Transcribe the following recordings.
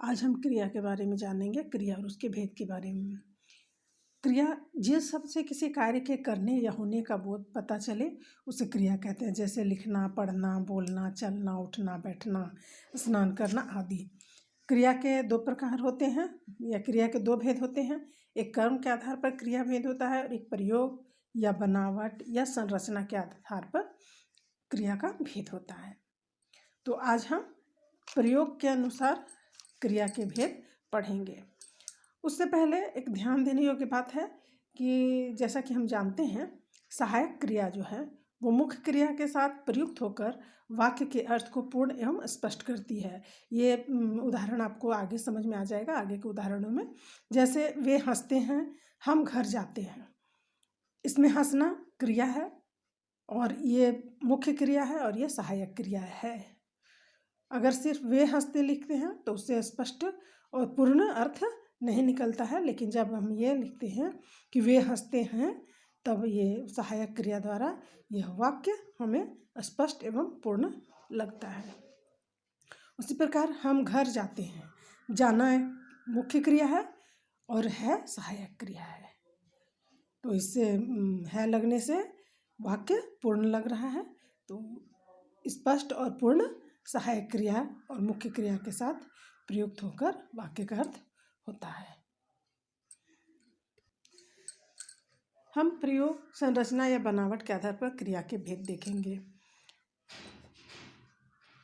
आज हम क्रिया के बारे में जानेंगे, क्रिया और उसके भेद के बारे में। क्रिया जिस शब्द से किसी कार्य के करने या होने का बोध पता चले उसे क्रिया कहते हैं। जैसे लिखना, पढ़ना, बोलना, चलना, उठना, बैठना, स्नान करना आदि। क्रिया के दो प्रकार होते हैं या क्रिया के दो भेद होते हैं। एक कर्म के आधार पर क्रिया भेद होता है और एक प्रयोग या बनावट या संरचना के आधार पर क्रिया का भेद होता है। तो आज हम प्रयोग के अनुसार क्रिया के भेद पढ़ेंगे। उससे पहले एक ध्यान देने योग्य बात है कि जैसा कि हम जानते हैं, सहायक क्रिया जो है वो मुख्य क्रिया के साथ प्रयुक्त होकर वाक्य के अर्थ को पूर्ण एवं स्पष्ट करती है। ये उदाहरण आपको आगे समझ में आ जाएगा आगे के उदाहरणों में। जैसे वे हंसते हैं, हम घर जाते हैं। इसमें हंसना क्रिया है और ये मुख्य क्रिया है और ये सहायक क्रिया है। अगर सिर्फ वे हंसते लिखते हैं तो उससे स्पष्ट और पूर्ण अर्थ नहीं निकलता है, लेकिन जब हम ये लिखते हैं कि वे हंसते हैं तब ये सहायक क्रिया द्वारा यह वाक्य हमें स्पष्ट एवं पूर्ण लगता है। उसी प्रकार हम घर जाते हैं, जाना मुख्य क्रिया है और है सहायक क्रिया है। तो इससे है लगने से वाक्य पूर्ण लग रहा है। तो स्पष्ट और पूर्ण सहायक क्रिया और मुख्य क्रिया के साथ प्रयुक्त होकर वाक्य का अर्थ होता है। हम प्रयोग, संरचना या बनावट के आधार पर क्रिया के भेद देखेंगे।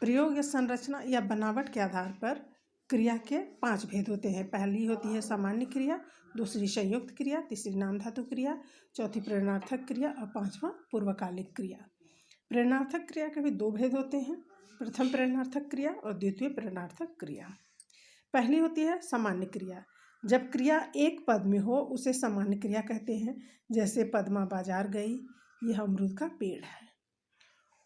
प्रयोग या संरचना या बनावट के आधार पर क्रिया के 5 भेद होते हैं। पहली होती है सामान्य क्रिया, दूसरी संयुक्त क्रिया, तीसरी नाम धातु क्रिया, चौथी प्रेरणार्थक क्रिया और पांचवा पूर्वकालिक क्रिया। प्रेरणार्थक क्रिया के भी 2 भेद होते हैं, प्रथम प्रेरणार्थक क्रिया और द्वितीय प्रेरणार्थक क्रिया। पहली होती है सामान्य क्रिया। जब क्रिया एक पद में हो उसे सामान्य क्रिया कहते हैं। जैसे पद्मा बाजार गई, यह अमरूद का पेड़ है।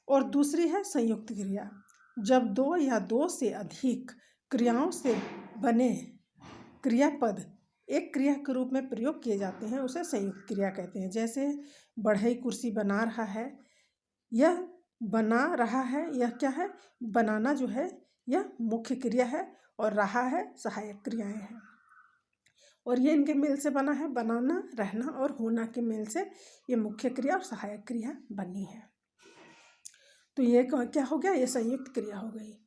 और दूसरी है संयुक्त क्रिया। जब 2 या 2 से अधिक क्रियाओं से बने क्रियापद एक क्रिया के रूप में प्रयोग किए जाते हैं उसे संयुक्त क्रिया कहते हैं। जैसे बढ़ई कुर्सी बना रहा है, यह बना रहा है, यह क्या है? बनाना जो है यह मुख्य क्रिया है और रहा है सहायक क्रियाएं हैं। और ये इनके मेल से बना है, बनाना, रहना और होना के मेल से ये मुख्य क्रिया और सहायक क्रिया बनी है। तो ये क्या हो गया? ये संयुक्त क्रिया हो गई।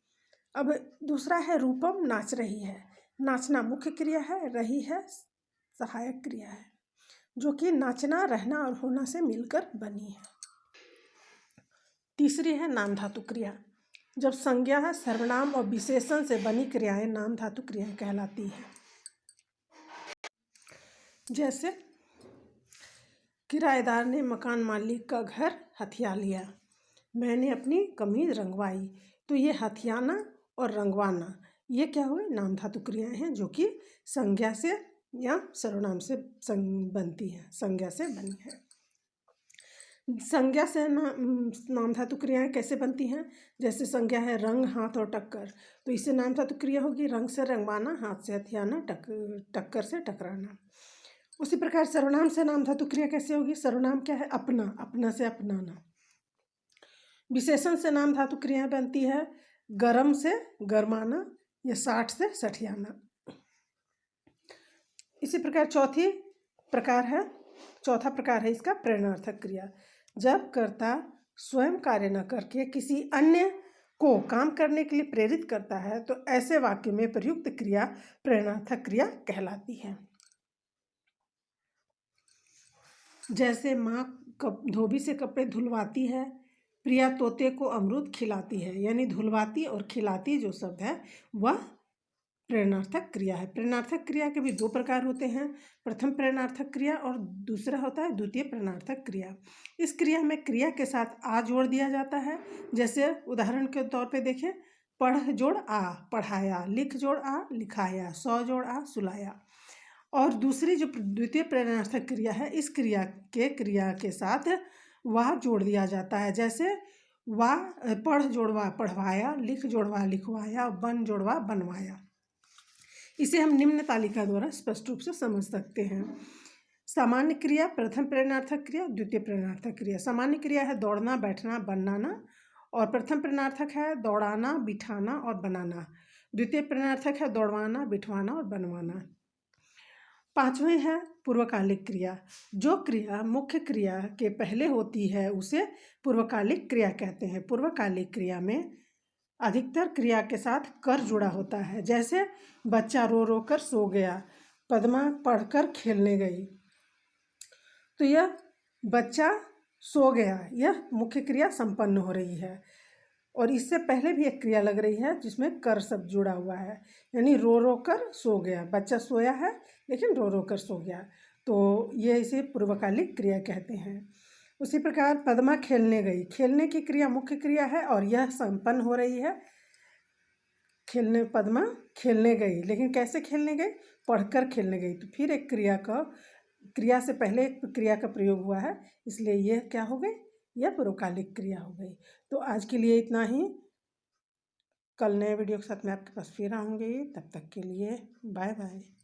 अब दूसरा है रूपम, नाच रही है। नाचना मुख्य क्रिया है, रही है सहायक क्रिया है, जो कि नाचना, रहना और होना से मिलकर बनी है। तीसरी है नाम धातु क्रिया। जब संज्ञा, सर्वनाम और विशेषण से बनी क्रियाएं नाम धातु क्रियाएं कहलाती हैं। जैसे किराएदार ने मकान मालिक का घर हथिया लिया, मैंने अपनी कमीज रंगवाई। तो ये हथियाना और रंगवाना ये क्या हुए? नाम धातु क्रियाएं हैं जो कि संज्ञा से या सर्वनाम से बनती है, संज्ञा से बनी है। संज्ञा से नाम धातु क्रियाएं कैसे बनती हैं? जैसे संज्ञा है रंग, हाथ और टक्कर, तो इससे नाम धातु क्रिया होगी रंग से रंगवाना, हाथ से हथियाना, टक्कर से टकराना। उसी प्रकार सर्वनाम से नाम धातु क्रिया कैसे होगी? सर्वनाम क्या है? अपना, अपना से अपनाना। विशेषण से नाम धातु क्रिया बनती है गरम से गरमाना या साठ से सठियाना। इसी प्रकार चौथा प्रकार है इसका प्रेरणार्थक क्रिया। जब कर्ता स्वयं कार्य न करके किसी अन्य को काम करने के लिए प्रेरित करता है तो ऐसे वाक्य में प्रयुक्त क्रिया प्रेरणार्थक क्रिया कहलाती है। जैसे माँ धोबी से कपड़े धुलवाती है, प्रिया तोते को अमरूद खिलाती है। यानी धुलवाती और खिलाती जो शब्द है वह प्रेरणार्थक क्रिया है। प्रेरणार्थक क्रिया के भी 2 प्रकार होते हैं, प्रथम प्रेरणार्थक क्रिया और दूसरा होता है द्वितीय प्रेरणार्थक क्रिया। इस क्रिया में क्रिया के साथ आ जोड़ दिया जाता है। जैसे उदाहरण के तौर पे देखें, पढ़ जोड़ आ पढ़ाया, लिख जोड़ आ लिखाया, सौ जोड़ आ सुलाया। और दूसरी जो द्वितीय प्रेरणार्थक क्रिया है, इस क्रिया के साथ वाह जोड़ दिया जाता है। जैसे वाह पढ़ जोड़वा पढ़वाया, लिख जोड़वा लिखवाया, बन जोड़वा बनवाया। इसे हम निम्न तालिका द्वारा स्पष्ट रूप से समझ सकते हैं। सामान्य क्रिया प्रथम प्रेरणार्थक क्रिया, द्वितीय प्रेरणार्थक क्रिया। सामान्य क्रिया है दौड़ना, बैठना, बनाना और प्रथम प्रेरणार्थक है दौड़ाना, बिठाना और बनाना। द्वितीय प्रश्नार्थक है दौड़वाना, बिठवाना और बनवाना। पांचवें है पूर्वकालिक क्रिया। जो क्रिया मुख्य क्रिया के पहले होती है उसे पूर्वकालिक क्रिया कहते हैं। पूर्वकालिक क्रिया में अधिकतर क्रिया के साथ कर जुड़ा होता है। जैसे बच्चा रो रो कर सो गया, पद्मा पढ़कर खेलने गई। तो यह बच्चा सो गया, यह मुख्य क्रिया संपन्न हो रही है। और इससे पहले भी एक क्रिया लग रही है जिसमें कर शब्द जुड़ा हुआ है, यानी रो रो कर सो गया। बच्चा सोया है लेकिन रो रो कर सो गया, तो ये इसे पूर्वकालिक क्रिया कहते हैं। उसी प्रकार पद्मा खेलने गई, खेलने की क्रिया मुख्य क्रिया है और यह संपन्न हो रही है। खेलने, पद्मा खेलने गई, लेकिन कैसे खेलने गई? पढ़कर खेलने गई। तो फिर एक क्रिया से पहले एक क्रिया का प्रयोग हुआ है, इसलिए यह क्या हो गई? यह पूर्वकालिक क्रिया हो गई। तो आज के लिए इतना ही। कल नए वीडियो के साथ मैं आपके पास फिर आऊँगी। तब तक के लिए बाय बाय।